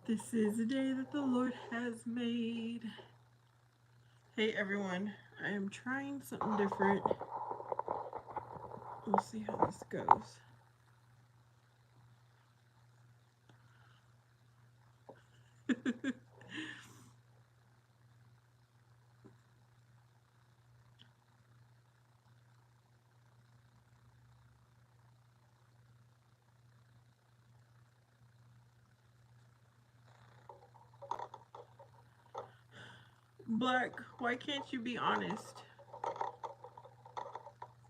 This is the day that the Lord has made. Hey everyone, I am trying something different. We'll see how this goes. Black, why can't you be honest?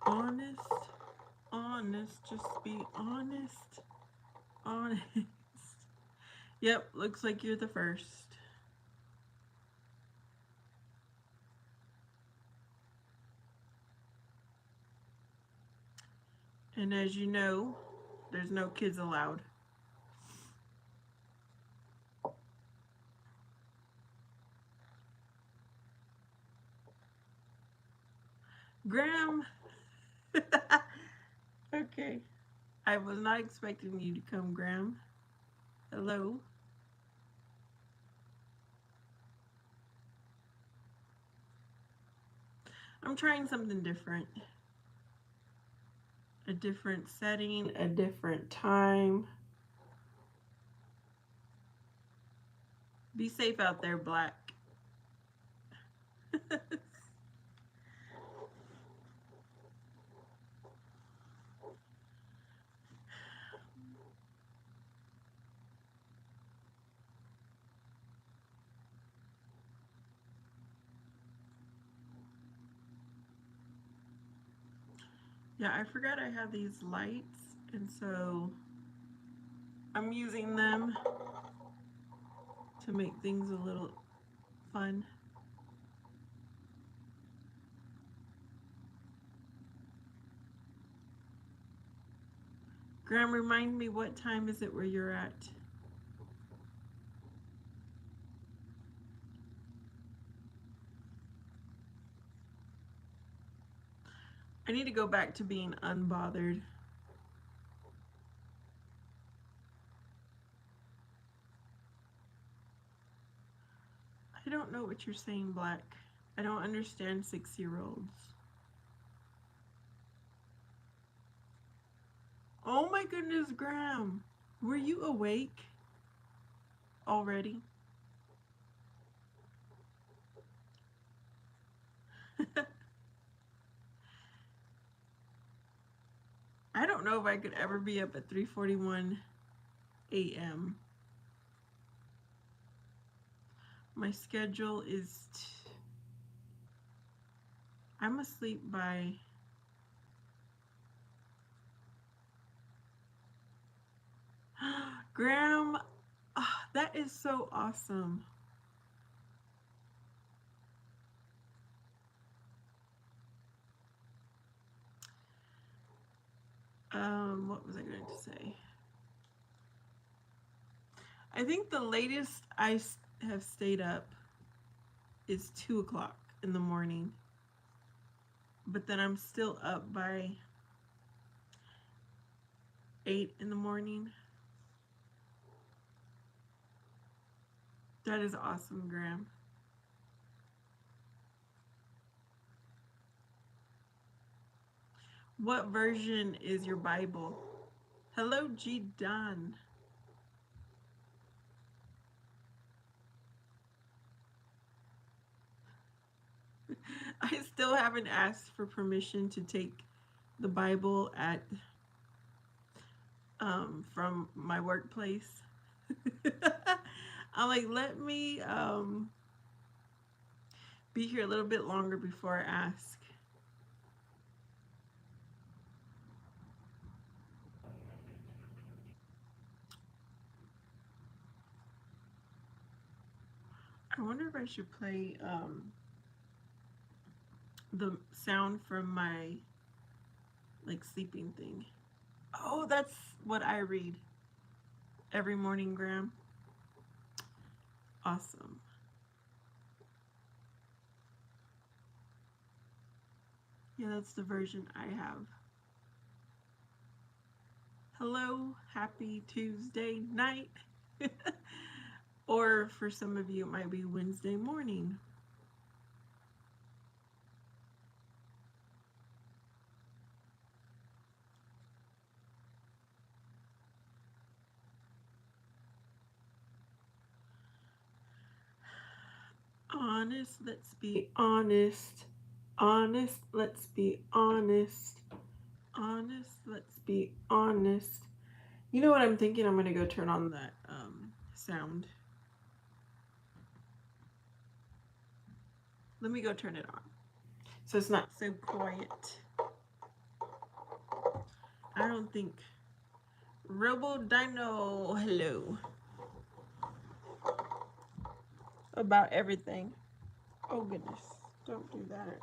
Honest? Honest, just be honest. Honest. Yep, looks like you're the first. And as you know, there's no kids allowed. Graham! Okay. I was not expecting you to come, Graham. Hello. I'm trying something different. A different setting, a different time. Be safe out there, Black. Yeah, I forgot I have these lights, and so I'm using them to make things a little fun. Graham, remind me, what time is it where you're at? I need to go back to being unbothered. I don't know what you're saying, Black. I don't understand 6-year-olds. Oh my goodness, Graham. Were you awake already? I don't know if I could ever be up at 3:41 a.m. My schedule is I'm asleep by Graham. Oh, that is so awesome. What was I going to say? I think the latest I have stayed up is 2 o'clock in the morning, but then I'm still up by 8 in the morning. That is awesome, Graham. What version is your Bible? Hello, G. Dunn. I still haven't asked for permission to take the Bible at from my workplace. I'm like, let me be here a little bit longer before I ask. I wonder if I should play the sound from my like sleeping thing. Oh, that's what I read every morning, Graham. Awesome. Yeah, that's the version I have. Hello, happy Tuesday night. Or for some of you, it might be Wednesday morning. Honest, let's be honest. Honest, let's be honest. Honest, let's be honest. You know what I'm thinking? I'm gonna go turn on that sound. Let me go turn it on so it's not so quiet. I don't think Robo Dino, hello. About everything. Oh goodness, don't do that.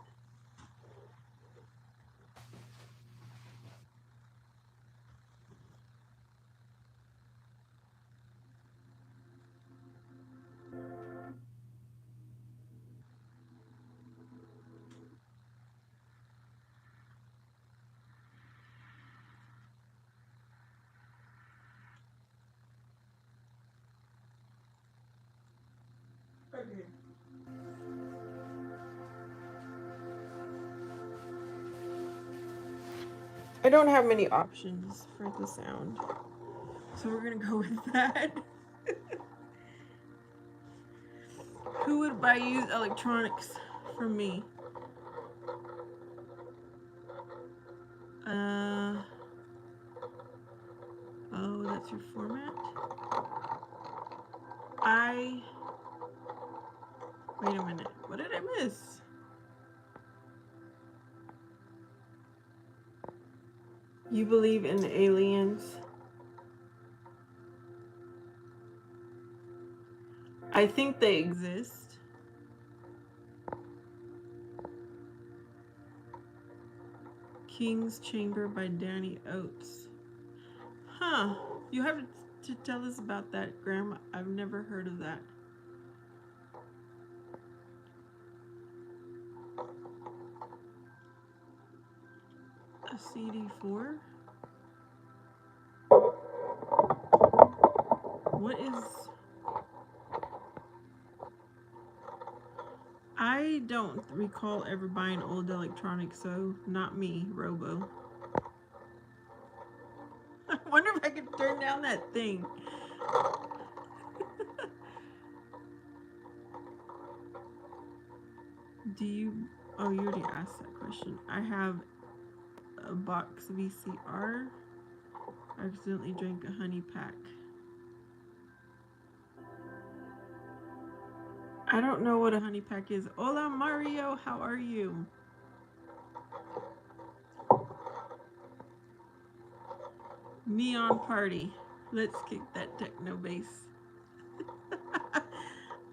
Okay. I don't have many options for the sound, so we're gonna go with that. Who would buy used electronics from me? Oh, that's your format? Wait a minute. What did I miss? You believe in aliens? I think they exist. King's Chamber by Danny Oates. Huh. You have to tell us about that, Grandma. I've never heard of that. A CD4? What is... I don't recall ever buying old electronics, so not me, Robo. I wonder if I could turn down that thing. Do you... Oh, you already asked that question. I have a box VCR. I accidentally drank a honey pack. I don't know what a honey pack is. Hola, Mario. How are you? Neon Party. Let's kick that techno bass.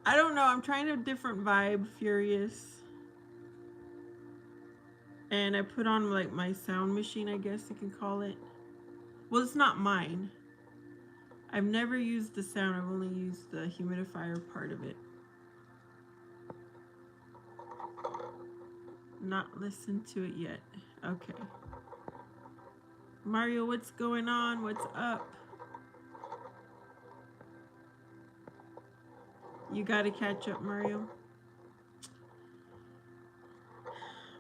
I don't know. I'm trying a different vibe, Furious. And I put on like my sound machine, I guess you can call it. Well, it's not mine. I've never used the sound. I've only used the humidifier part of it. Not listened to it yet. Okay. Mario, what's going on? What's up? You gotta catch up, Mario.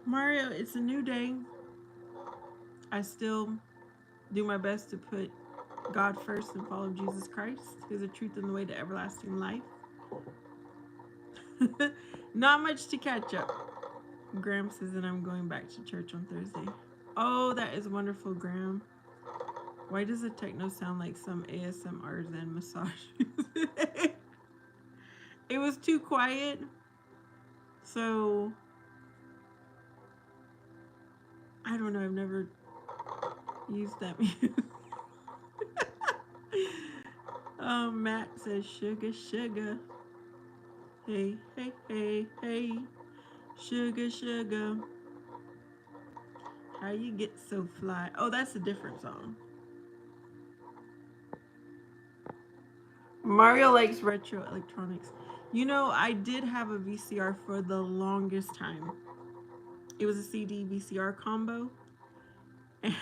Mario, it's a new day. I still do my best to put God first and follow Jesus Christ, who's the truth and the way to everlasting life. Not much to catch up. Graham says that I'm going back to church on Thursday. Oh, that is wonderful, Graham. Why does the techno sound like some ASMRs and massages? It was too quiet, so I don't know. I've never used that music. Matt says sugar, sugar. Hey, hey, hey, hey. Sugar, sugar. How you get so fly? Oh, that's a different song. Mario likes retro electronics. You know, I did have a VCR for the longest time. It was a CD VCR combo.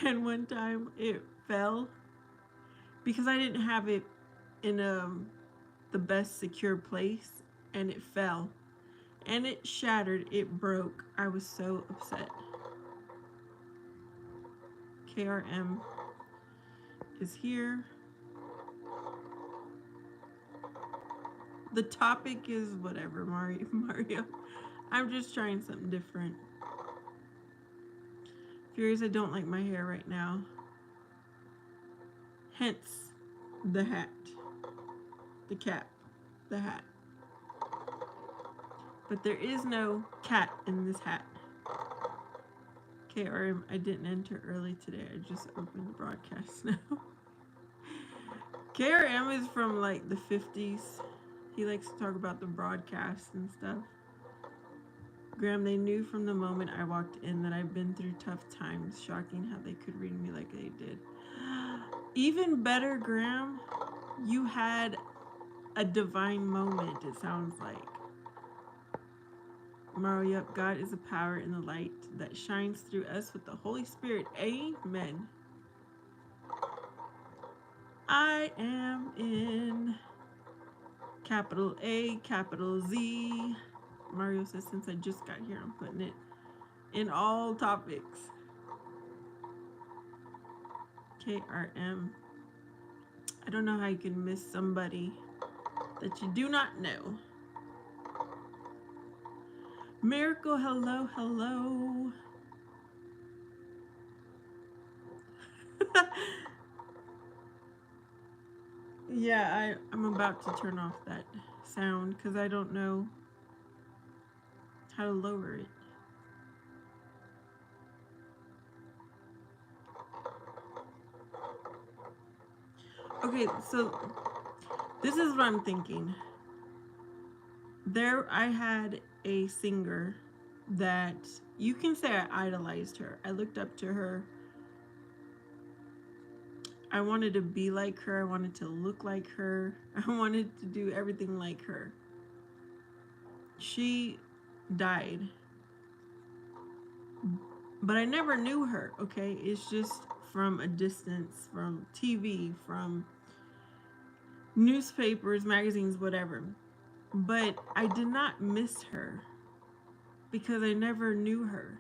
And one time it fell because I didn't have it in the best secure place, and it fell. And it shattered, it broke. I was so upset. KRM is here. The topic is whatever, Mario. I'm just trying something different. Furious, I don't like my hair right now. Hence, the hat. The cap. The hat. But there is no cat in this hat. KRM, I didn't enter early today. I just opened the broadcast now. KRM is from like the 50s. He likes to talk about the broadcast and stuff. Graham, they knew from the moment I walked in that I've been through tough times. Shocking how they could read me like they did. Even better, Graham, you had a divine moment, it sounds like. Mario, God is a power in the light that shines through us with the Holy Spirit. Amen. I am in capital A, capital Z. Mario says, since I just got here, I'm putting it in all topics. KRM. I don't know how you can miss somebody that you do not know. Miracle, hello, hello. Yeah, I'm about to turn off that sound because I don't know how to lower it. Okay, so this is what I'm thinking. There, I had a singer that you can say I idolized her. I looked up to her. I wanted to be like her. I wanted to look like her. I wanted to do everything like her. She died. But I never knew her, okay? It's just from a distance, from TV, from newspapers, magazines, whatever. But I did not miss her because I never knew her.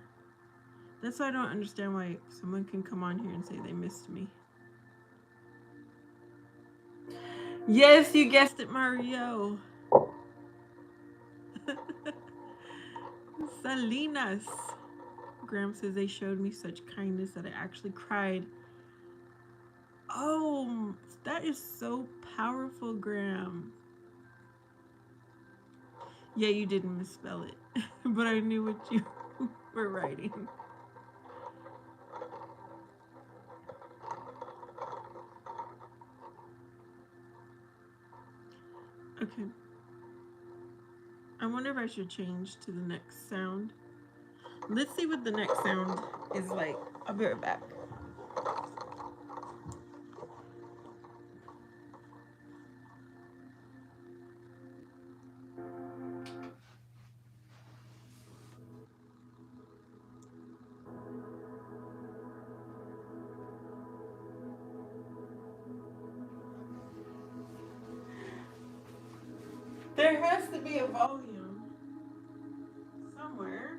That's why I don't understand why someone can come on here and say they missed me. Yes, you guessed it, Mario. Salinas. Graham says they showed me such kindness that I actually cried. Oh, that is so powerful, Graham. Yeah, you didn't misspell it, but I knew what you were writing. Okay. I wonder if I should change to the next sound. Let's see what the next sound is like. I'll be right back. There has to be a volume somewhere.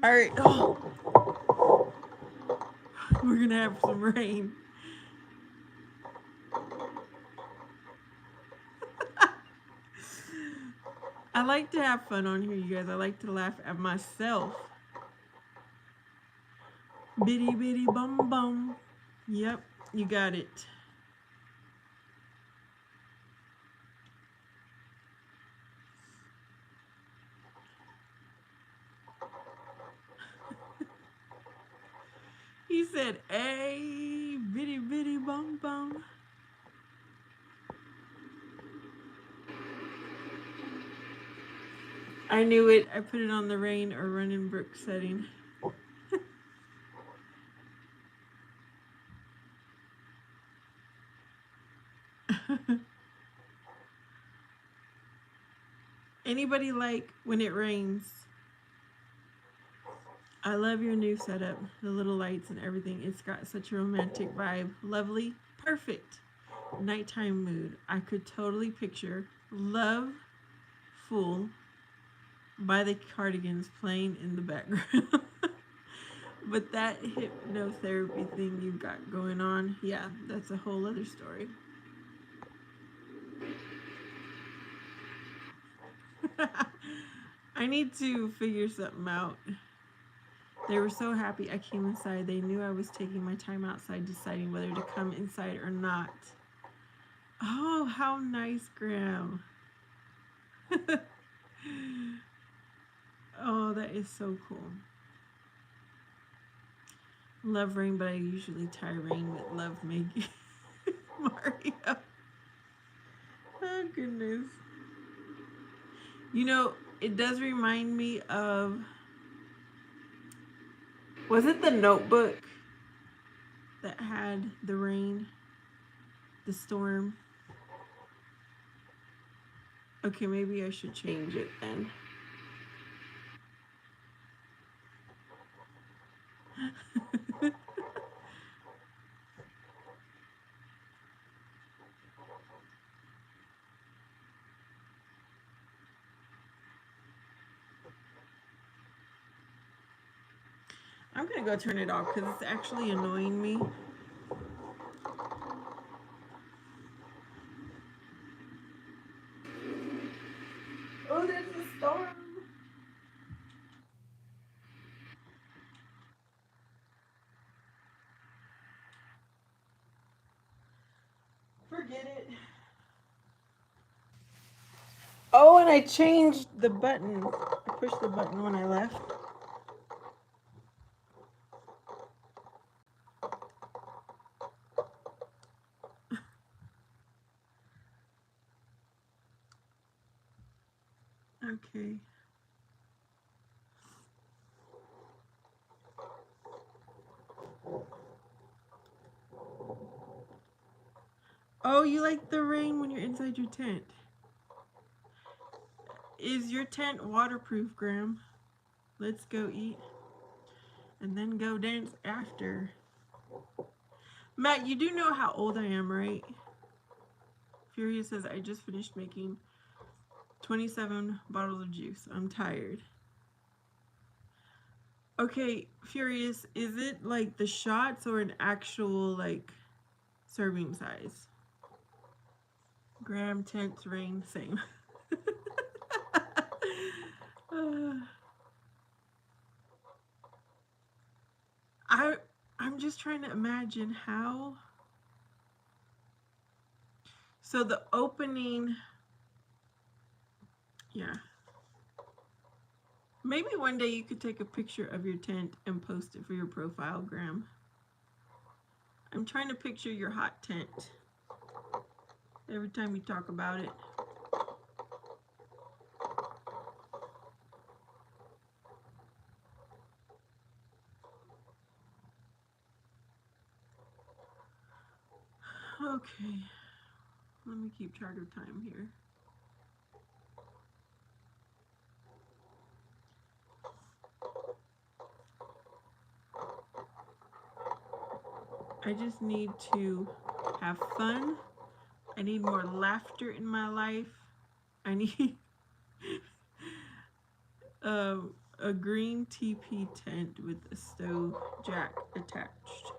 All right. Oh, we're gonna have some rain. I like to have fun on here, you guys. I like to laugh at myself. Bitty bitty bum bum. Yep, you got it. He said, "Hey, bitty bitty bum bum." I knew it. I put it on the rain or running brook setting. Anybody like when it rains? I love your new setup, the little lights and everything. It's got such a romantic vibe. Lovely, perfect nighttime mood. I could totally picture Love Fool by the Cardigans playing in the background. But that hypnotherapy thing you've got going on, yeah, that's a whole other story. I need to figure something out. They were so happy I came inside. They knew I was taking my time outside deciding whether to come inside or not. Oh, how nice, Graham. Oh, that is so cool. Love rain, but I usually tie rain with love Maggie. Mario. Oh, goodness. You know, it does remind me of. Was it The Notebook that had the rain, the storm? Okay, maybe I should change it then. I'm gonna go turn it off because it's actually annoying me. Oh, there's a storm. Forget it. Oh, and I changed the button. I pushed the button when I left. Okay. Oh, you like the rain when you're inside your tent. Is your tent waterproof, Graham? Let's go eat and then go dance after. Matt, you do know how old I am, right? Furious says, I just finished making 27 bottles of juice. I'm tired. Okay, Furious, is it like the shots or an actual like serving size? Graham, tent, rain, same. I'm just trying to imagine how. So the opening, yeah. Maybe one day you could take a picture of your tent and post it for your profile, Graham. I'm trying to picture your hot tent every time you talk about it. Okay, let me keep track of time here. I just need to have fun. I need more laughter in my life. I need a green TP tent with a stove jack attached.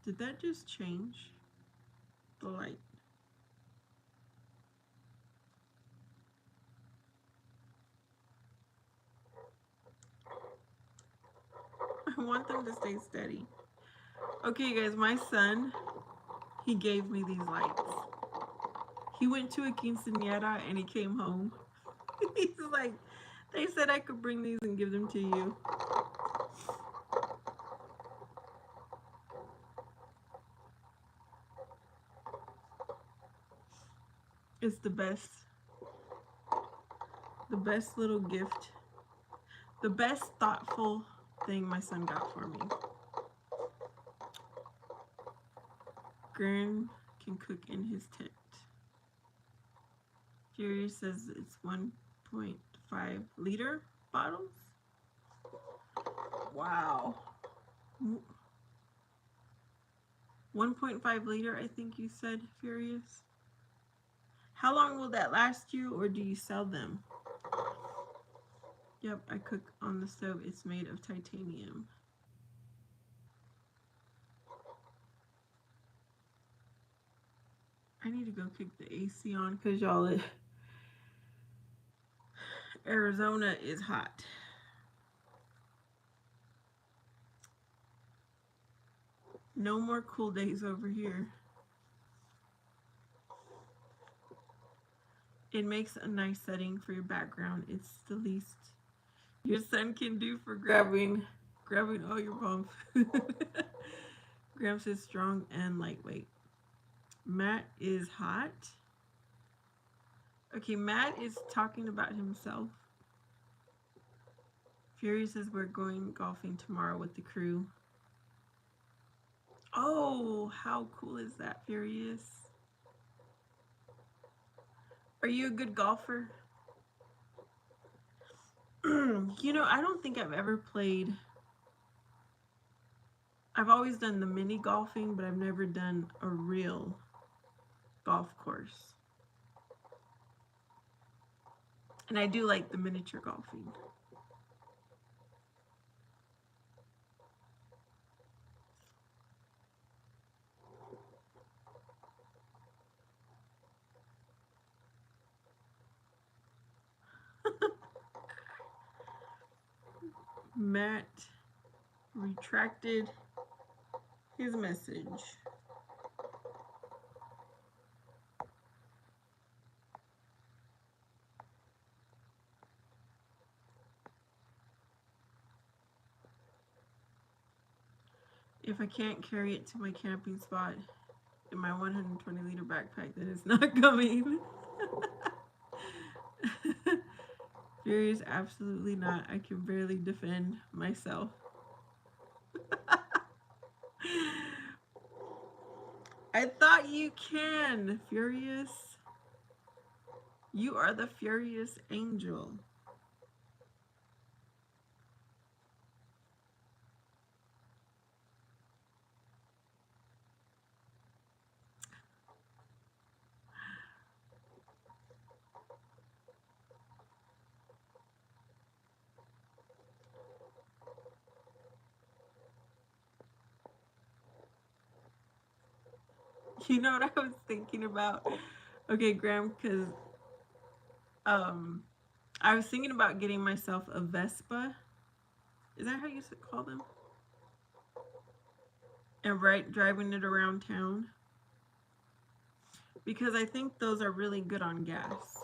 Did that just change the light? I want them to stay steady. Okay, guys, my son, he gave me these lights. He went to a quinceañera and he came home. He's like, they said I could bring these and give them to you. It's the best. The best little gift. The best thoughtful thing my son got for me. Graham can cook in his tent. Furious says it's 1.5 liter bottles. Wow. 1.5 liter, I think you said, Furious. How long will that last you, or do you sell them? Yep, I cook on the stove. It's made of titanium. I need to go kick the AC on because y'all, Arizona is hot. No more cool days over here. It makes a nice setting for your background. It's the least your son can do for grabbing all your bumps. Gramps is strong and lightweight. Matt is hot. Okay, Matt is talking about himself. Fury says we're going golfing tomorrow with the crew. Oh, how cool is that, Furious? Are you a good golfer? You know, I don't think I've ever played. I've always done the mini golfing, but I've never done a real golf course. And I do like the miniature golfing. Matt retracted his message. If I can't carry it to my camping spot in my 120 liter backpack, then it's not coming. Furious, absolutely not. I can barely defend myself. I thought you can, Furious. You are the Furious Angel. You know what I was thinking about? Okay, Graham, because I was thinking about getting myself a Vespa. Is that how you call them? And driving it around town. Because I think those are really good on gas.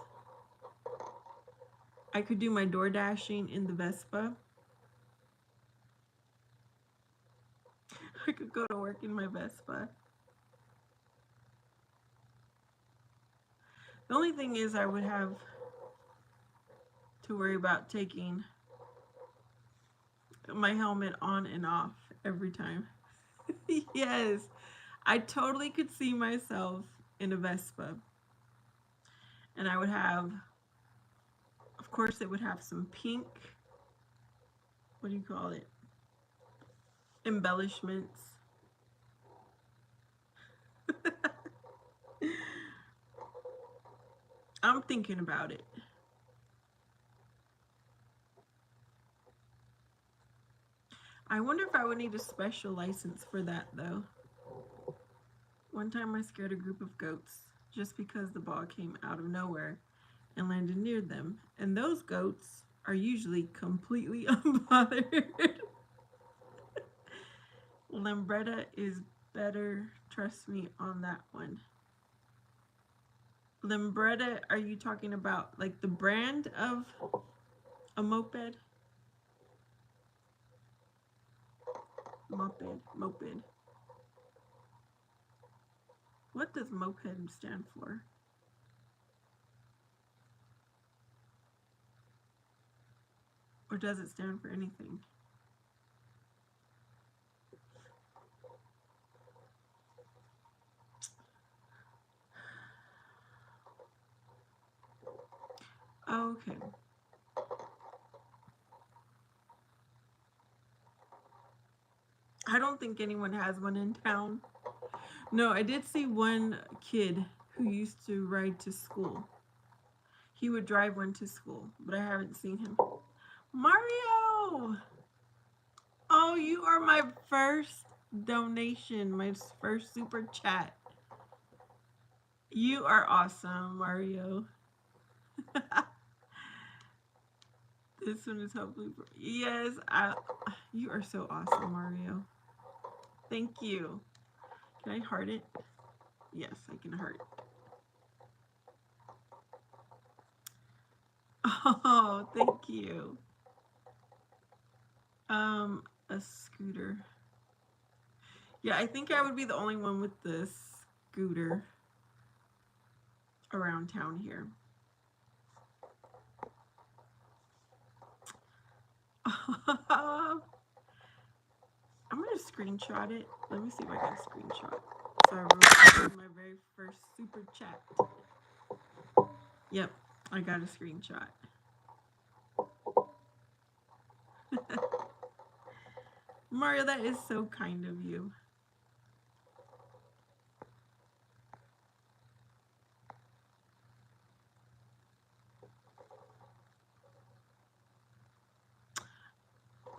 I could do my door dashing in the Vespa. I could go to work in my Vespa. The only thing is I would have to worry about taking my helmet on and off every time. Yes, I totally could see myself in a Vespa. And I would have, of course, it would have some pink, what do you call it? Embellishments. I'm thinking about it. I wonder if I would need a special license for that, though. One time I scared a group of goats just because the ball came out of nowhere and landed near them. And those goats are usually completely unbothered. Lambretta is better, trust me on that one. Lambretta, are you talking about like the brand of a moped? Moped. What does moped stand for? Or does it stand for anything? Okay. I don't think anyone has one in town. No, I did see one kid who used to ride to school. He would drive one to school, but I haven't seen him. Mario! Oh, you are my first donation, my first super chat. You are awesome, Mario. This one is hopefully. Yes, you are so awesome, Mario. Thank you. Can I heart it? Yes, I can heart. Oh, thank you. A scooter. Yeah, I think I would be the only one with the scooter around town here. I'm gonna screenshot it. Let me see if I can screenshot. So I wrote my very first super chat. Yep, I got a screenshot. Mario, that is so kind of you.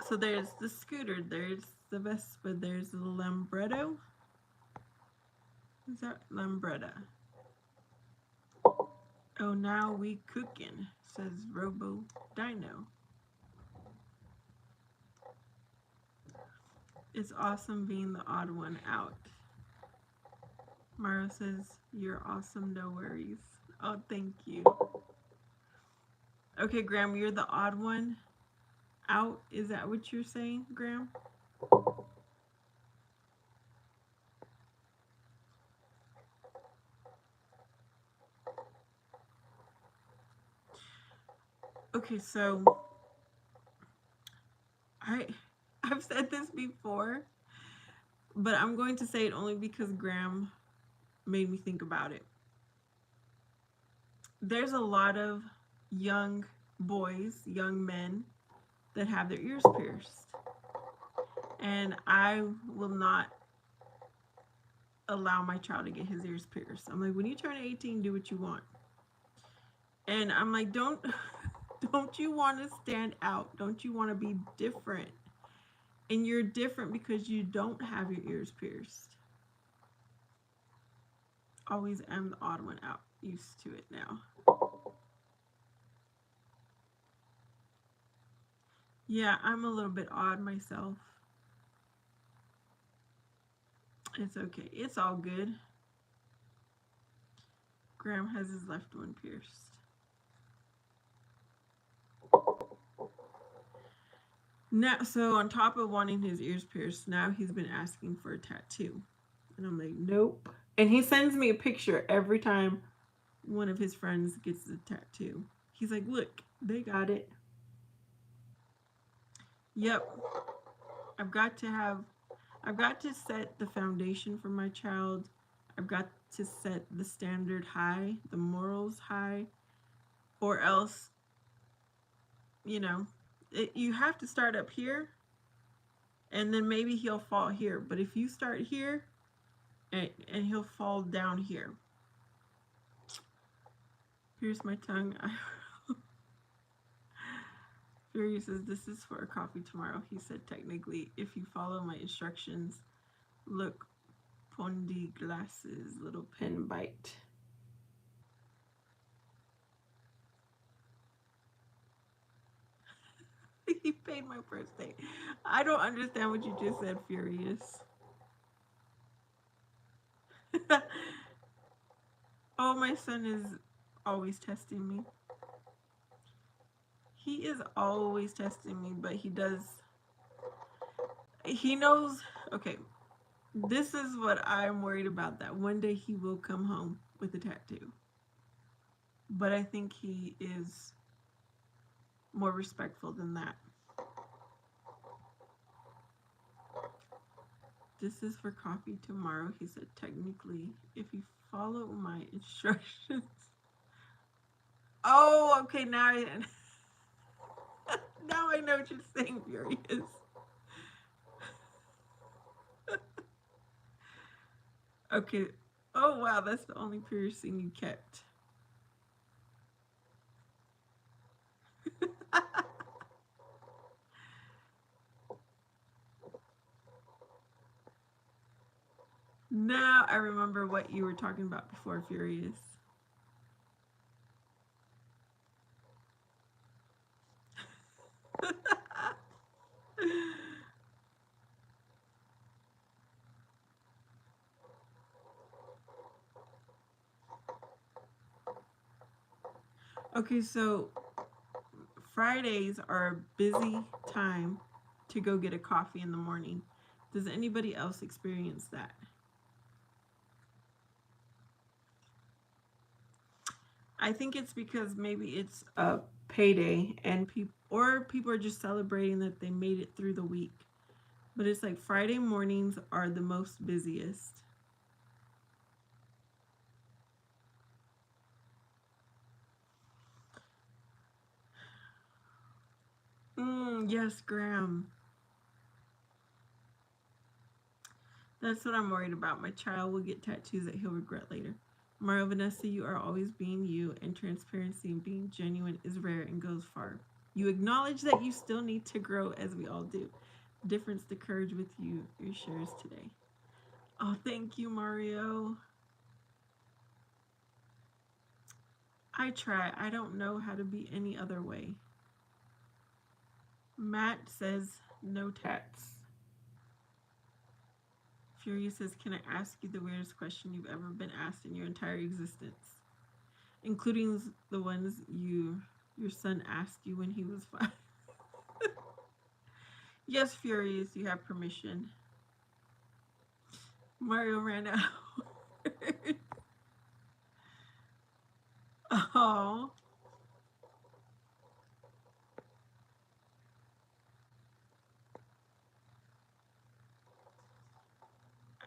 So there's the scooter, there's the Vespa, there's the Lambretto. Is that Lambretta? Oh, now we cooking, says Robo Dino. It's awesome being the odd one out. Mario says, you're awesome, no worries. Oh, thank you. Okay, Graham, you're the odd one out. Is that what you're saying, Graham? Okay, so I've said this before, but I'm going to say it only because Graham made me think about it. There's a lot of young boys, young men that have their ears pierced. And I will not allow my child to get his ears pierced. I'm like, when you turn 18, do what you want. And I'm like, don't you want to stand out? Don't you want to be different? And you're different because you don't have your ears pierced. Always am the odd one out. Used to it now. Yeah, I'm a little bit odd myself. It's okay. It's all good. Graham has his left one pierced. Now, so on top of wanting his ears pierced, now he's been asking for a tattoo. And I'm like, nope. And he sends me a picture every time one of his friends gets a tattoo. He's like, look, they got it. Yep. I've got to set the foundation for my child. I've got to set the standard high, the morals high, or else, you have to start up here and then maybe he'll fall here. But if you start here and he'll fall down here. Here's my tongue. Fury says, this is for a coffee tomorrow. He said, technically, if you follow my instructions, look, pondy glasses, little pen bite. He paid my birthday. I don't understand what you just said, Furious. Oh, my son is always testing me. He is always testing me, but he knows, okay, this is what I'm worried about, that one day he will come home with a tattoo. But I think he is more respectful than that. This is for coffee tomorrow. He said, technically, if you follow my instructions. Oh, okay. Now I know what you're saying, Furious. Okay. Oh wow, that's the only piercing you kept. Now I remember what you were talking about before, Furious. Okay, so Fridays are a busy time to go get a coffee in the morning. Does anybody else experience that? I think it's because maybe it's a payday and people are just celebrating that they made it through the week. But it's like Friday mornings are the most busiest. Yes, Graham. That's what I'm worried about. My child will get tattoos that he'll regret later. Mario Vanessa, you are always being you, and transparency and being genuine is rare and goes far. You acknowledge that you still need to grow, as we all do. Difference the courage with you, your shares today. Oh, thank you, Mario. I try. I don't know how to be any other way. Matt says no tats. Fury says, can I ask you the weirdest question you've ever been asked in your entire existence? Including the ones your son asked you when he was 5. Yes, Furious, you have permission. Mario ran out. Oh,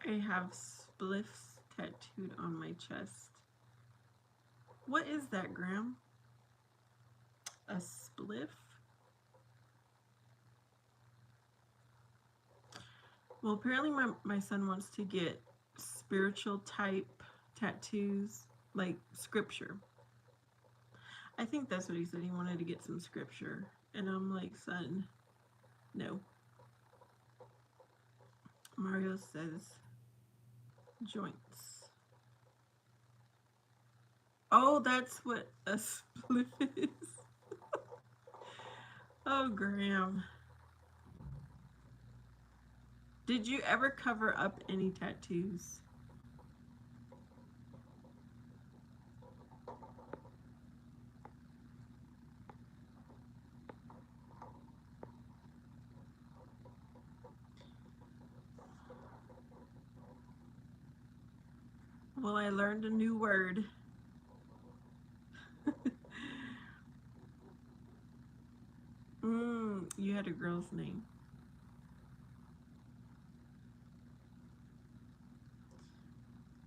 I have spliffs tattooed on my chest. What is that, Graham? A spliff? Well, apparently my son wants to get spiritual type tattoos, like scripture. I think that's what he said. He wanted to get some scripture. And I'm like, son, no. Mario says joints. Oh, that's what a spliff is. Oh, Graham. Did you ever cover up any tattoos? Well, I learned a new word. You had a girl's name.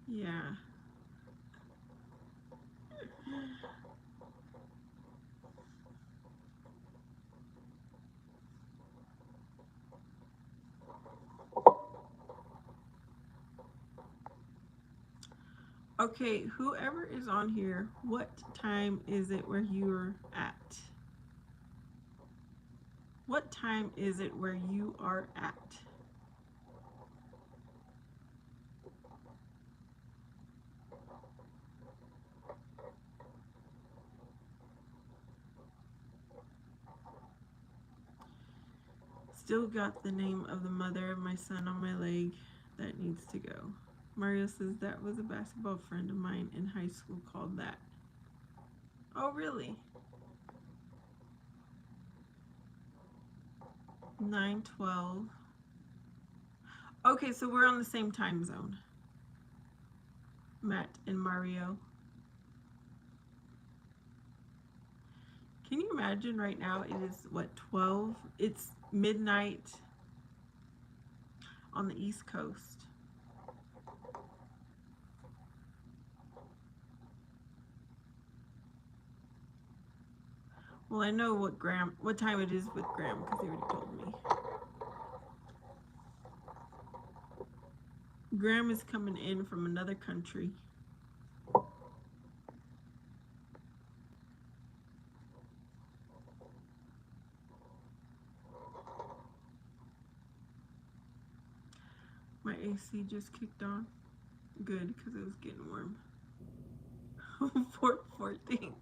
Yeah. Okay, whoever is on here, what time is it where you're at? What time is it where you are at? Still got the name of the mother of my son on my leg. That needs to go. Mario says that was a basketball friend of mine in high school called that. Oh, really? 9:12. Okay, so we're on the same time zone. Matt and Mario. Can you imagine right now it is what 12? It's midnight on the East Coast. Well, I know what time it is with Graham because he already told me. Graham is coming in from another country. My AC just kicked on. Good, because it was getting warm. 4:14.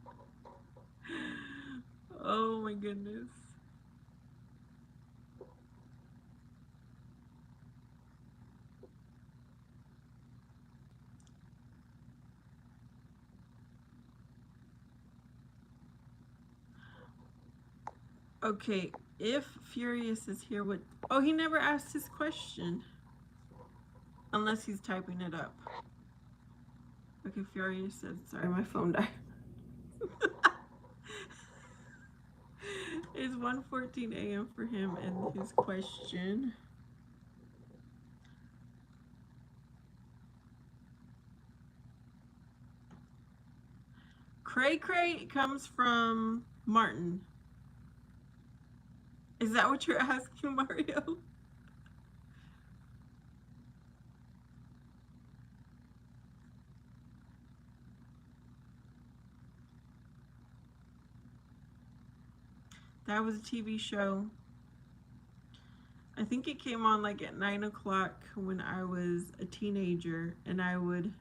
Oh my goodness. Okay, if Furious is here, what? Oh, he never asked his question. Unless he's typing it up. Okay, Furious said, sorry, my phone died. It's 1:14 a.m. for him and his question. Cray Cray comes from Martin. Is that what you're asking, Mario? That was a TV show. I think it came on like at 9 o'clock when I was a teenager, and I would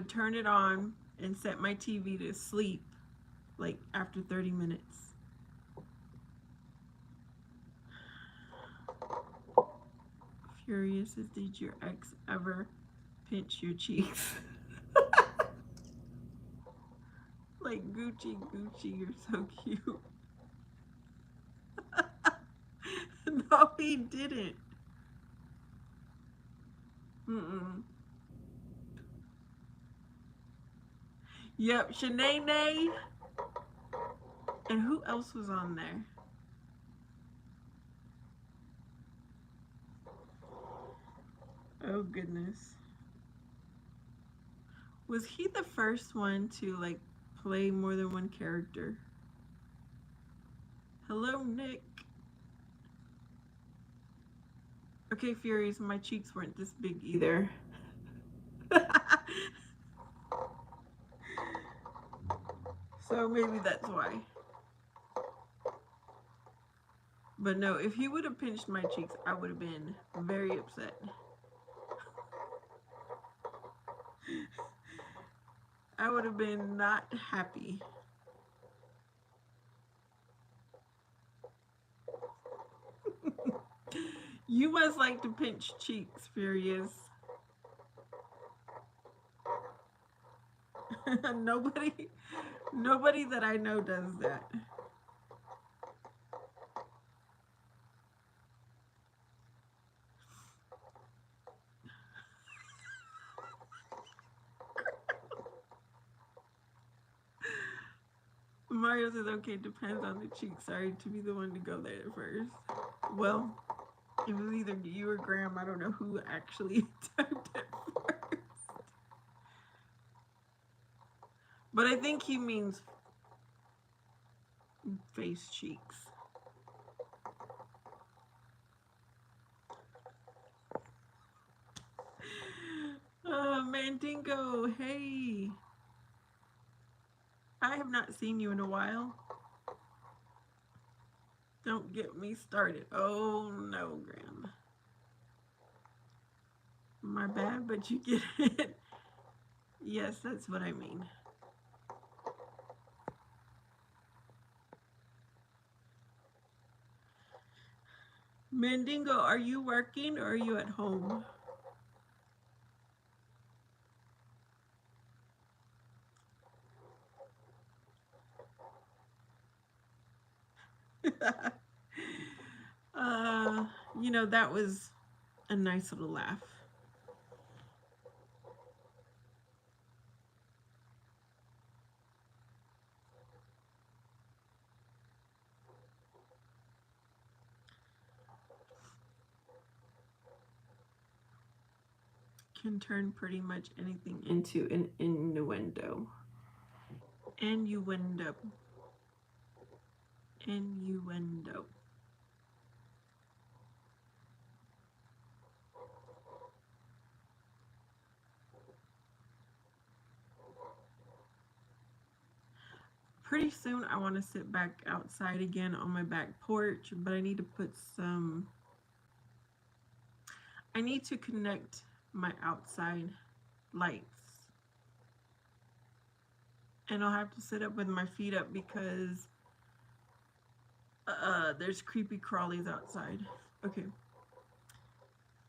turn it on and set my TV to sleep like after 30 minutes. Furious as did your ex ever pinch your cheeks? Like Gucci, you're so cute. No, he didn't. Mm-mm. Yep, Shanae. And who else was on there? Oh goodness. Was he the first one to like play more than one character? Hello, Nick. Okay, Furious, my cheeks weren't this big either. So maybe that's why. But no, if he would have pinched my cheeks, I would have been very upset. I would have been not happy. You must like to pinch cheeks, Furious. Nobody that I know does that. Mario says, okay, depends on the cheek. Sorry to be the one to go there first. Well, it was either you or Graham. I don't know who actually typed it first. But I think he means face cheeks. Mandingo, hey. I have not seen you in a while. Don't get me started. Oh no, Graham. My bad, but you get it. Yes, that's what I mean. Mandingo, are you working or are you at home? You know, that was a nice little laugh. Can turn pretty much anything into an innuendo. Innuendo. Innuendo. Pretty soon I want to sit back outside again on my back porch, but I need to put some, I need to connect my outside lights. And I'll have to sit up with my feet up because there's creepy crawlies outside. Okay.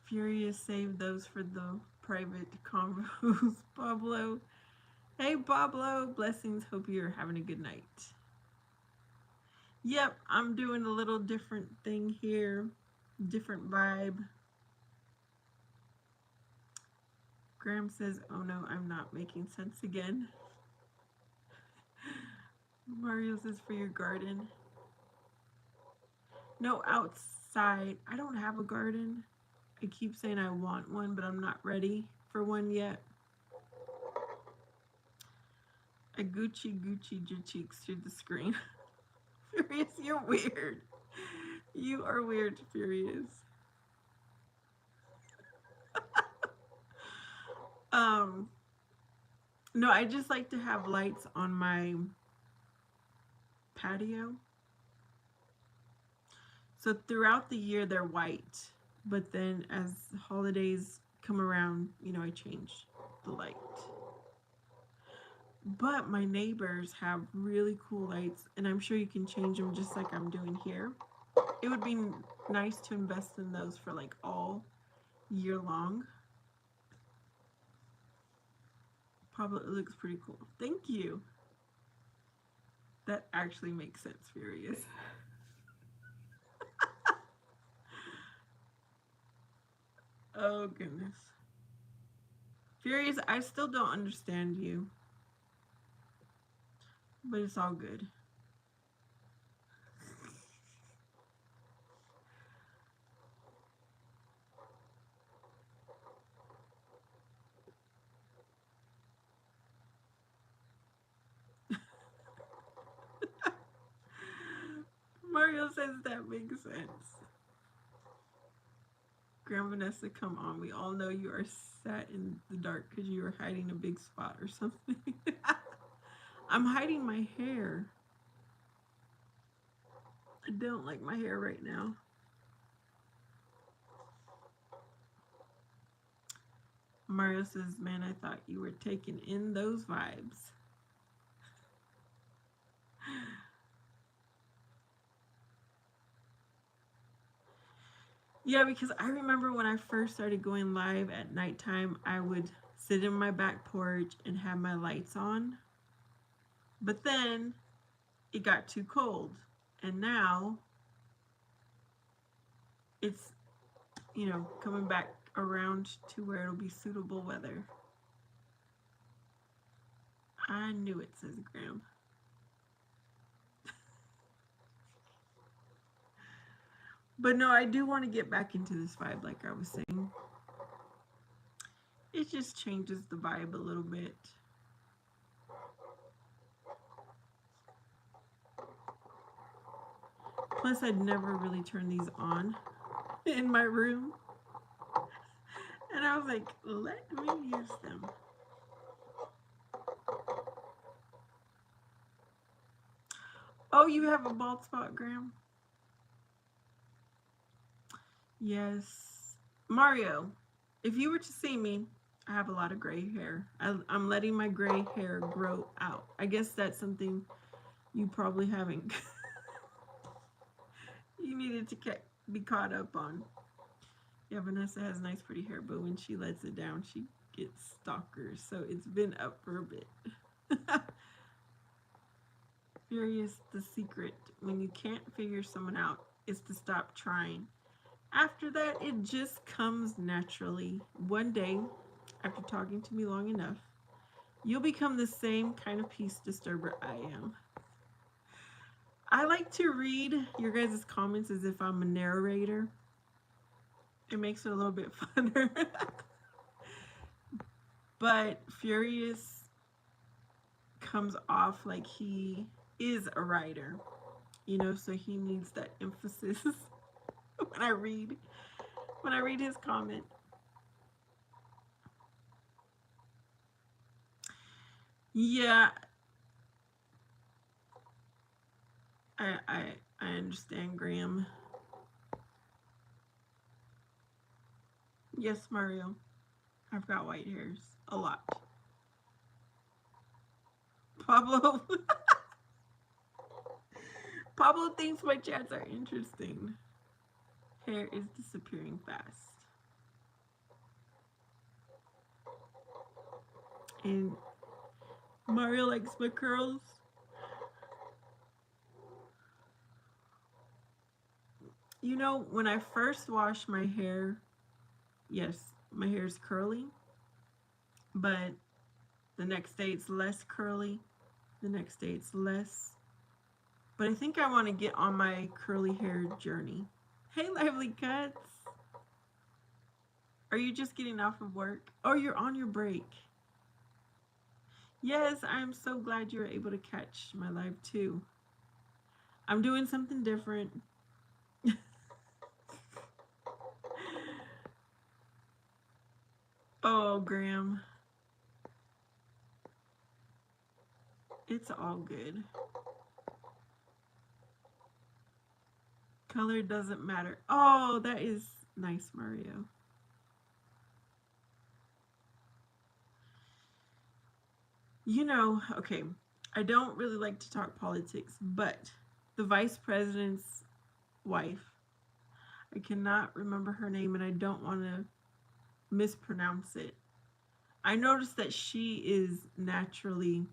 Furious saved those for the private convos. Pablo. Hey, Pablo. Blessings. Hope you're having a good night. Yep, I'm doing a little different thing here. Different vibe. Graham says, oh no, I'm not making sense again. Mario says, for your garden. No, outside. I don't have a garden. I keep saying I want one, but I'm not ready for one yet. I Gucci your cheeks through the screen. Furious, you're weird. You are weird, Furious. No, I just like to have lights on my patio. So throughout the year they're white, but then as holidays come around, you know, I change the light. But my neighbors have really cool lights, and I'm sure you can change them just like I'm doing here. It would be nice to invest in those for like all year long. Pablo, it looks pretty cool. Thank you. That actually makes sense, Furious. Oh, goodness. Furious, I still don't understand you. But it's all good. Mario says that makes sense. Grandma Vanessa, come on. We all know you are sat in the dark because you are hiding a big spot or something. I'm hiding my hair. I don't like my hair right now. Mario says, man, I thought you were taking in those vibes. Yeah, because I remember when I first started going live at nighttime, I would sit in my back porch and have my lights on. But then it got too cold. And now it's, you know, coming back around to where it'll be suitable weather. I knew it, says Graham. But no, I do want to get back into this vibe, like I was saying. It just changes the vibe a little bit. Plus, I'd never really turn these on in my room. And I was like, let me use them. Oh, you have a bald spot, Graham? Yes. Mario, if you were to see me, I have a lot of gray hair. I'm letting my gray hair grow out. I guess that's something you probably haven't. You needed to be caught up on. Yeah, Vanessa has nice pretty hair, but when she lets it down, she gets stalkers. So it's been up for a bit. Furious, the secret when you can't figure someone out is to stop trying. After that, it just comes naturally. One day, after talking to me long enough, you'll become the same kind of peace disturber I am. I like to read your guys' comments as if I'm a narrator. It makes it a little bit funner. But Furious comes off like he is a writer, you know, so he needs that emphasis when I read his comment. Yeah, I understand, Graham. Yes, Mario. I've got white hairs. A lot. Pablo Pablo thinks my chats are interesting. Hair is disappearing fast. And Mario likes my curls. You know, when I first wash my hair, yes, my hair is curly, but the next day it's less curly. The next day it's less. But I think I want to get on my curly hair journey. Hey, Lively Cuts. Are you just getting off of work? Oh, you're on your break. Yes, I'm so glad you were able to catch my live too. I'm doing something different. Oh, Graham. It's all good. Color doesn't matter. Oh, that is nice, Mario. You know, okay, I don't really like to talk politics, but the vice president's wife, I cannot remember her name and I don't want to mispronounce it. I noticed that she is naturally,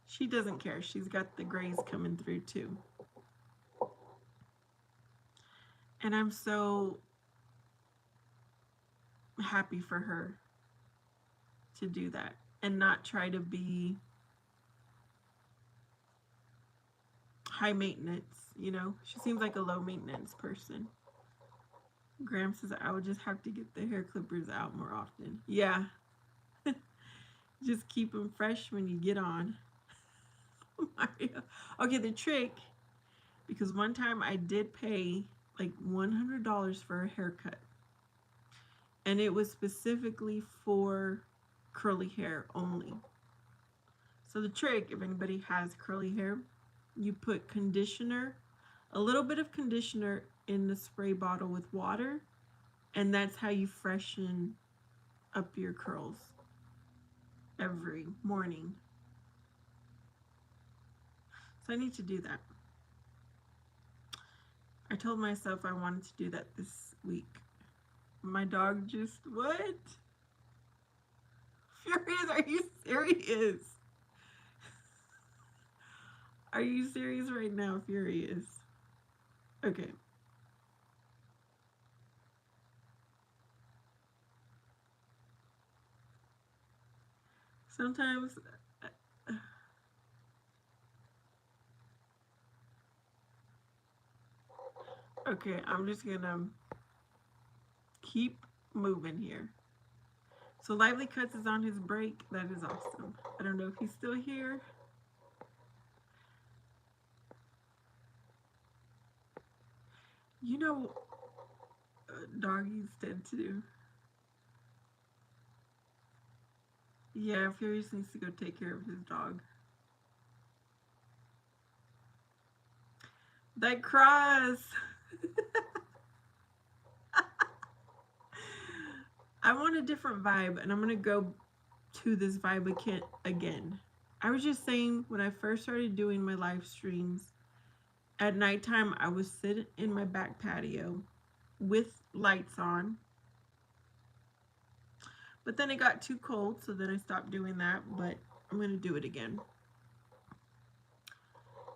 she doesn't care. She's got the grays coming through too. And I'm so happy for her to do that and not try to be high maintenance, you know? She seems like a low maintenance person. Graham says I would just have to get the hair clippers out more often. Yeah. Just keep them fresh when you get on. Mario. Okay, the trick, because one time I did pay like $100 for a haircut. And it was specifically for curly hair only. So the trick, if anybody has curly hair, you put conditioner, a little bit of conditioner in the spray bottle with water, and that's how you freshen up your curls every morning. So I need to do that. I told myself I wanted to do that this week. My dog just, what? Furious, are you serious? Are you serious right now, Furious? Okay. Sometimes, okay, I'm just gonna keep moving here. So Lively Cuts is on his break. That is awesome. I don't know if he's still here. You know, doggies tend to do. Yeah, Furious needs to go take care of his dog. That cross. I want a different vibe, and I'm gonna go to this vibe again. I was just saying when I first started doing my live streams, at nighttime I would sit in my back patio with lights on. But then it got too cold, so then I stopped doing that, but I'm gonna do it again.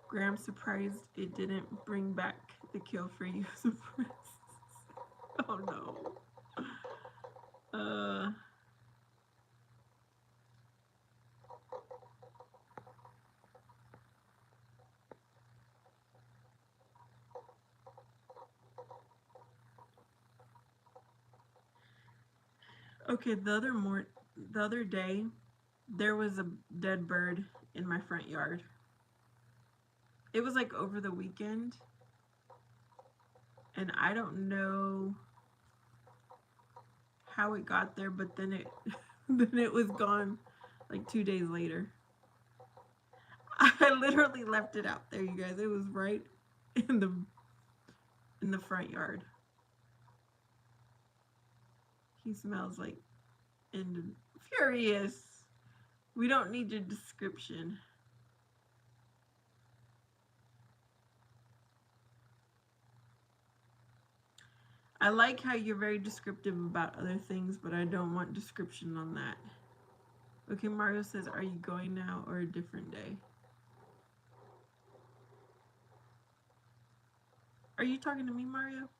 Graham's surprised it didn't bring back the kill for you surprise. Oh no. Okay, the other day There was a dead bird in my front yard. It was like over the weekend, and I don't know how it got there, but then it then it was gone like 2 days later. I literally left it out there, you guys. It was right in the front yard. He smells like and furious. We don't need your description. I like how you're very descriptive about other things, but I don't want description on that. Okay, Mario says, are you going now or a different day? Are you talking to me, Mario?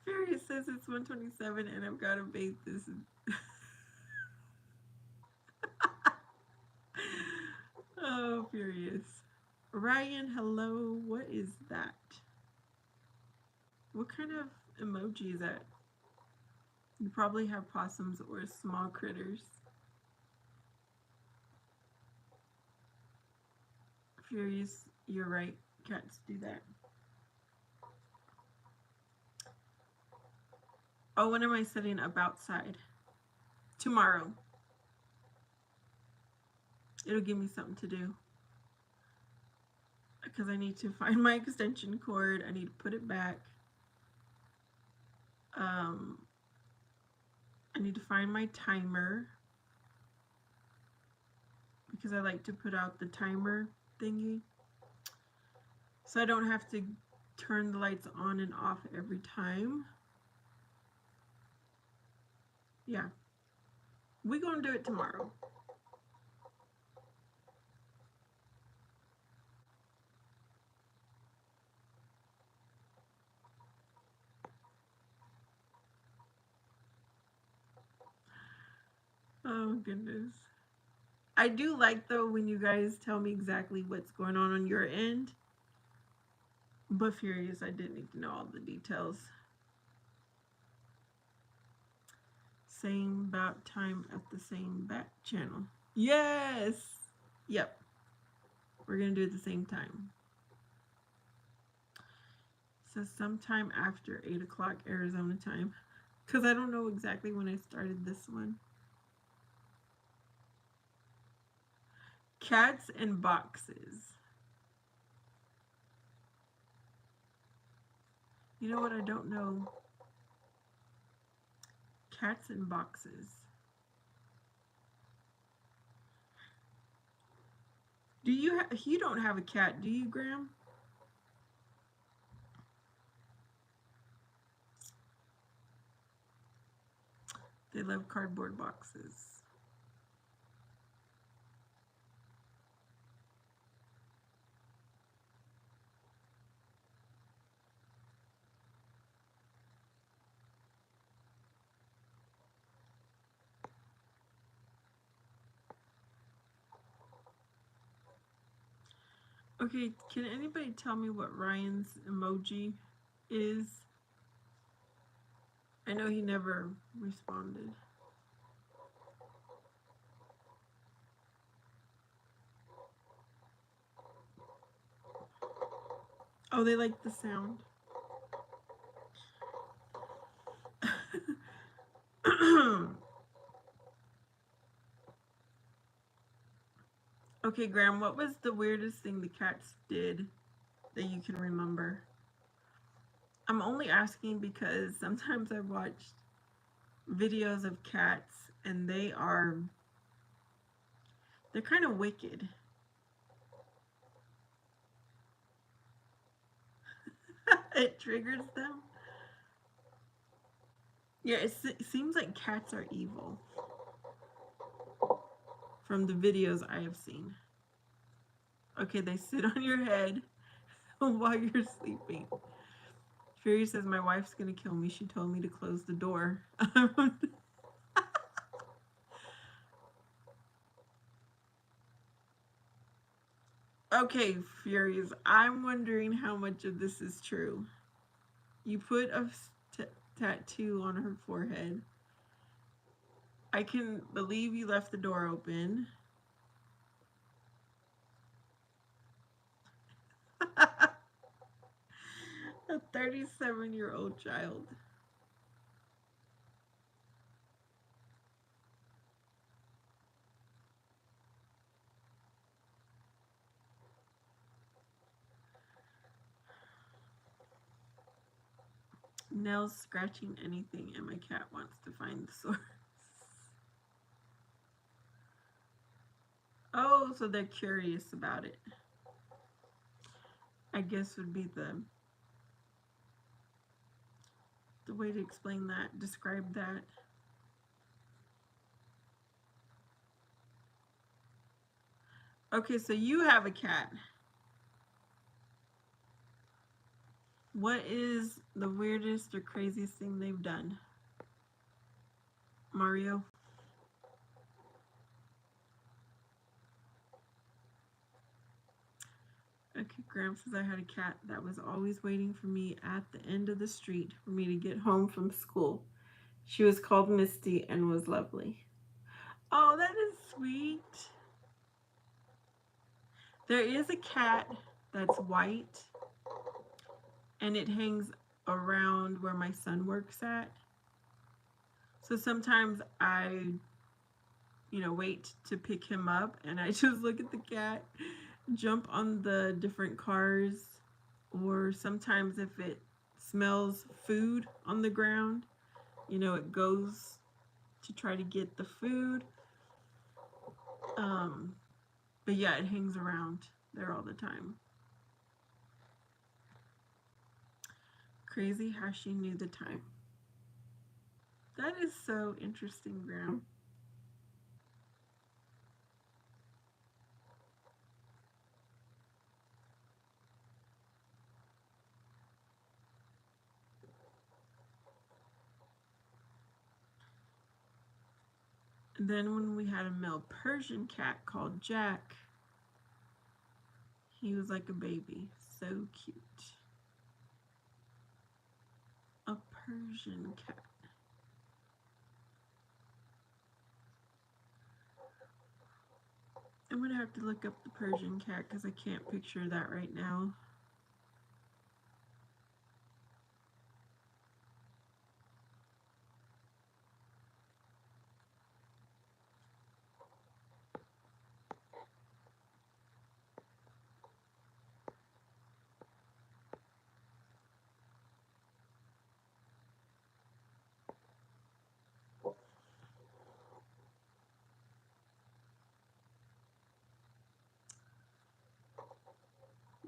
Furious says it's 1:27 and I've got to bathe this. Oh, Furious. Ryan, hello. What is that? What kind of emoji is that? You probably have possums or small critters. Furious, you're right. Cats do that. Oh, when am I setting up outside? Tomorrow. It'll give me something to do. Because I need to find my extension cord. I need to put it back. I need to find my timer. Because I like to put out the timer thingy. So I don't have to turn the lights on and off every time. Yeah. We're going to do it tomorrow. Oh, goodness. I do like, though, when you guys tell me exactly what's going on your end. But Furious, I didn't need to know all the details. Same about time at the same back channel. Yes! Yep. We're going to do it at the same time. So sometime after 8 o'clock Arizona time. Because I don't know exactly when I started this one. Cats and boxes. You know what I don't know? Cats and boxes. Do you you don't have a cat, do you, Graham? They love cardboard boxes. Okay, can anybody tell me what Ryan's emoji is? I know he never responded. Oh, they like the sound. Okay, Graham, what was the weirdest thing the cats did that you can remember? I'm only asking because sometimes I've watched videos of cats and they're kind of wicked. It triggers them. Yeah, it seems like cats are evil from the videos I have seen. Okay, they sit on your head while you're sleeping. Fury says, my wife's gonna kill me. She told me to close the door. Okay, Furious, I'm wondering how much of this is true. You put a tattoo on her forehead. I can believe you left the door open. A 37-year-old child. Nell's scratching anything, and my cat wants to find the source. Oh, so they're curious about it. I guess would be the way to explain that, describe that. Okay, so you have a cat. What is the weirdest or craziest thing they've done? Mario? Okay, Graham says I had a cat that was always waiting for me at the end of the street for me to get home from school. She was called Misty and was lovely. Oh, that is sweet. There is a cat that's white and it hangs around where my son works at. So sometimes I, wait to pick him up and I just look at the cat, jump on the different cars, or sometimes if it smells food on the ground, it goes to try to get the food. But yeah, it hangs around there all the time. Crazy how she knew the time. That is so interesting, Graham. And then when we had a male Persian cat called Jack, he was like a baby. So cute. A Persian cat. I'm going to have to look up the Persian cat because I can't picture that right now.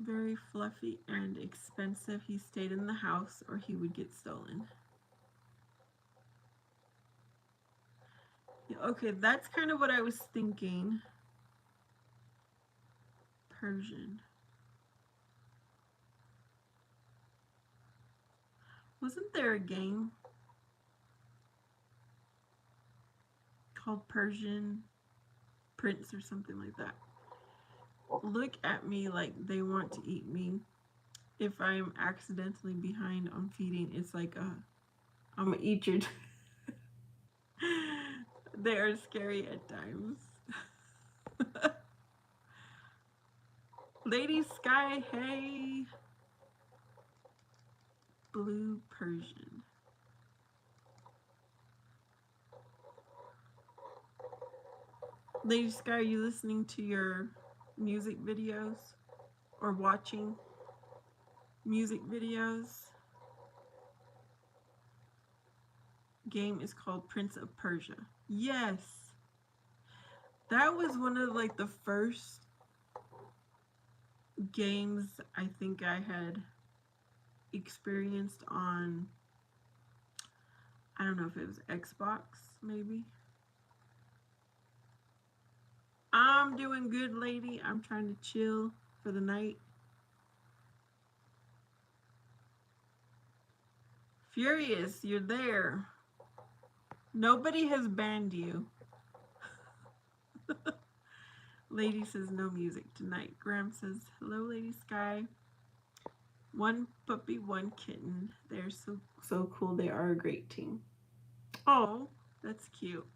Very fluffy and expensive. He stayed in the house or he would get stolen. Okay, that's kind of what I was thinking. Persian. Wasn't there a game called Persian Prince or something like that? Look at me like they want to eat me. If I'm accidentally behind on feeding, it's like I'm gonna eat your. They are scary at times. Lady Sky, hey. Blue Persian. Lady Sky, are you listening to your music videos or watching music videos? Game is called Prince of Persia. Yes. That was one of like the first games I think I had experienced on, I don't know if it was Xbox maybe. I'm doing good, lady. I'm trying to chill for the night. Furious, you're there. Nobody has banned you. Lady says no music tonight. Graham says, hello, Lady Sky. One puppy, one kitten. They're so cool. They are a great team. Oh, that's cute.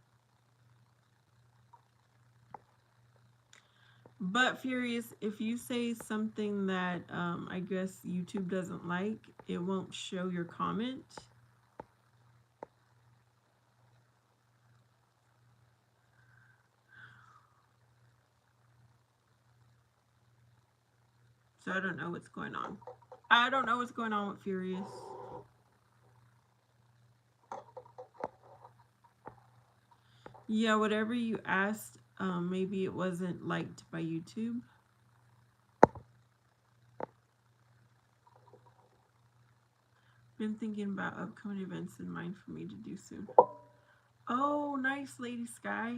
But Furious, if you say something that I guess YouTube doesn't like, it won't show your comment. So I don't know what's going on. I don't know what's going on with Furious. Yeah, whatever you asked, maybe it wasn't liked by YouTube. Been thinking about upcoming events in mind for me to do soon. Oh, nice, Lady Sky.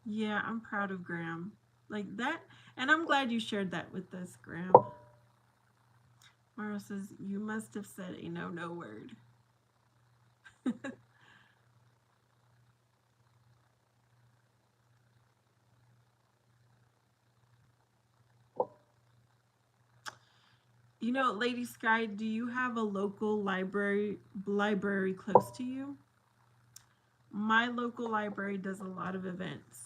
Yeah, I'm proud of Graham. Like that, and I'm glad you shared that with us, Graham. Mara says, you must have said a no word. You know, Lady Sky, do you have a local library close to you? My local library does a lot of events.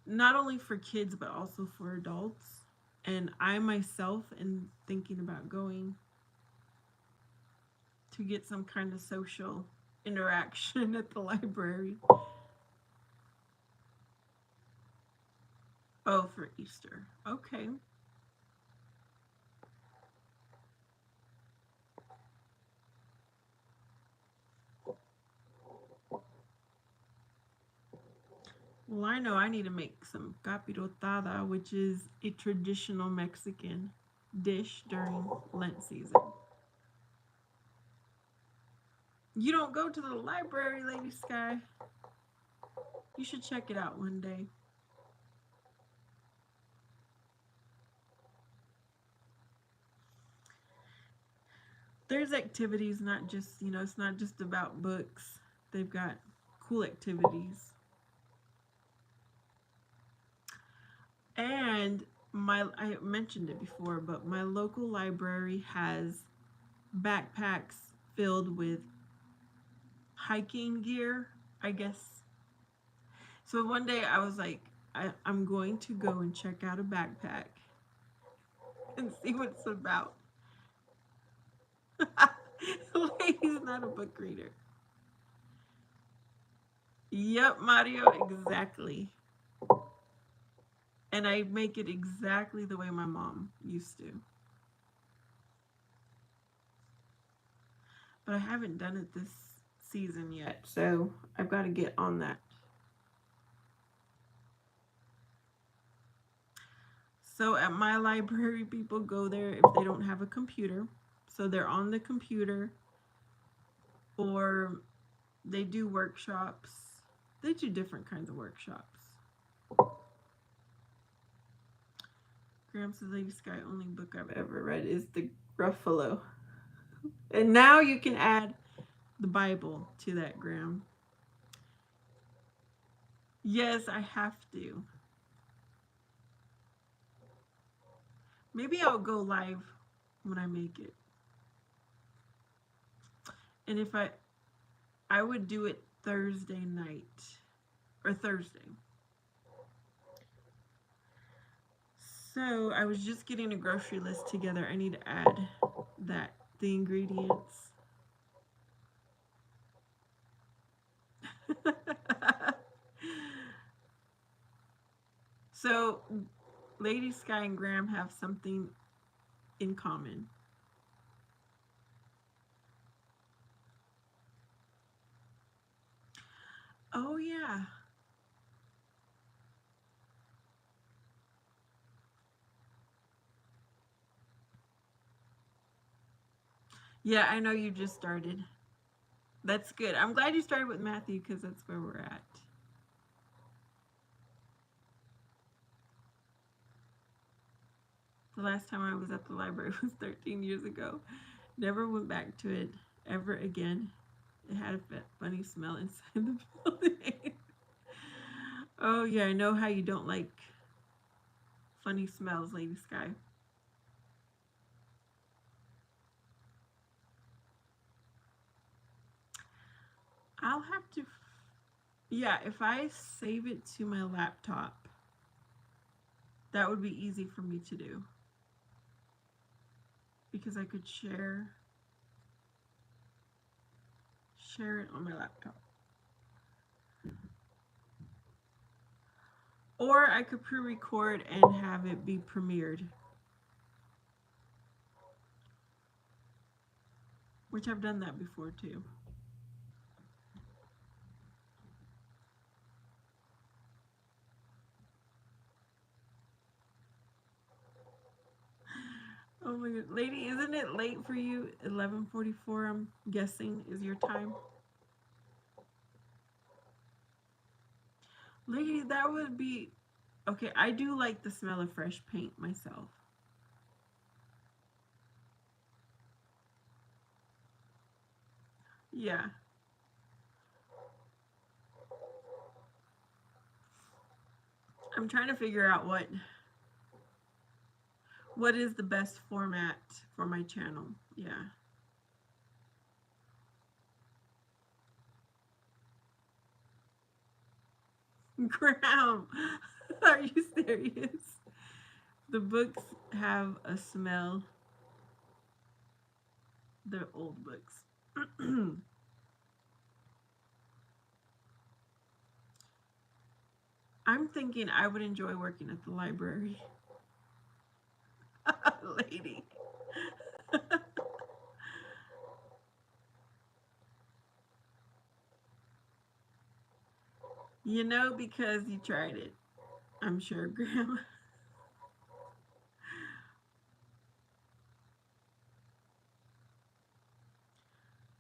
Not only for kids but also for adults. And I myself am thinking about going to get some kind of social interaction at the library. Oh, for Easter. Okay. Well, I know I need to make some capirotada, which is a traditional Mexican dish during Lent season. You don't go to the library, Lady Sky. You should check it out one day. There's activities, not just, it's not just about books. They've got cool activities. And I mentioned it before, but my local library has backpacks filled with hiking gear, I guess. So one day I was like, I'm going to go and check out a backpack and see what it's about. Lady's not a book reader. Yep, Mario, exactly. And I make it exactly the way my mom used to. But I haven't done it this season yet, so I've got to get on that. So at my library, people go there if they don't have a computer. So they're on the computer, or they do workshops. They do different kinds of workshops. Gramps' Lady Sky only book I've ever read is the Gruffalo. And now you can add the Bible to that, Graham. Yes, I have to. Maybe I'll go live when I make it. And if I would do it Thursday night or Thursday. So I was just getting a grocery list together. I need to add the ingredients. So Lady Sky and Graham have something in common. Oh yeah. Yeah, I know you just started. That's good. I'm glad you started with Matthew because that's where we're at. The last time I was at the library was 13 years ago. Never went back to it ever again. It had a funny smell inside the building. Oh yeah, I know how you don't like funny smells, Lady Sky. I'll have to. Yeah, if I save it to my laptop, that would be easy for me to do because I could share it on my laptop. Or I could pre-record and have it be premiered, which I've done that before too. Oh my god, lady, isn't it late for you? 11:44, I'm guessing, is your time. Lady, that would be okay. I do like the smell of fresh paint myself. Yeah, I'm trying to figure out what is the best format for my channel. Yeah. Graham, are you serious? The books have a smell. The old books. I'm thinking I would enjoy working at the library. Lady. You know, because you tried it. I'm sure, Graham.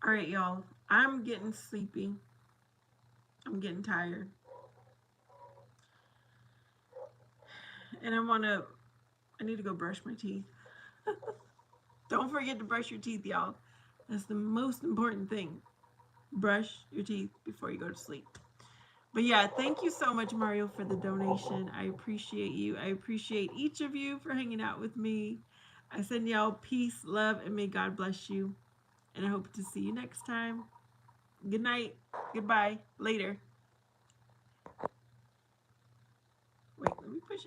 All right, y'all. I'm getting sleepy. I'm getting tired. And I need to go brush my teeth. Don't forget to brush your teeth, y'all. That's the most important thing. Brush your teeth before you go to sleep. But yeah, thank you so much, Mario, for the donation. I appreciate you. I appreciate each of you for hanging out with me. I send y'all peace, love, and may God bless you. And I hope to see you next time. Good night. Goodbye. Later. Wait, let me push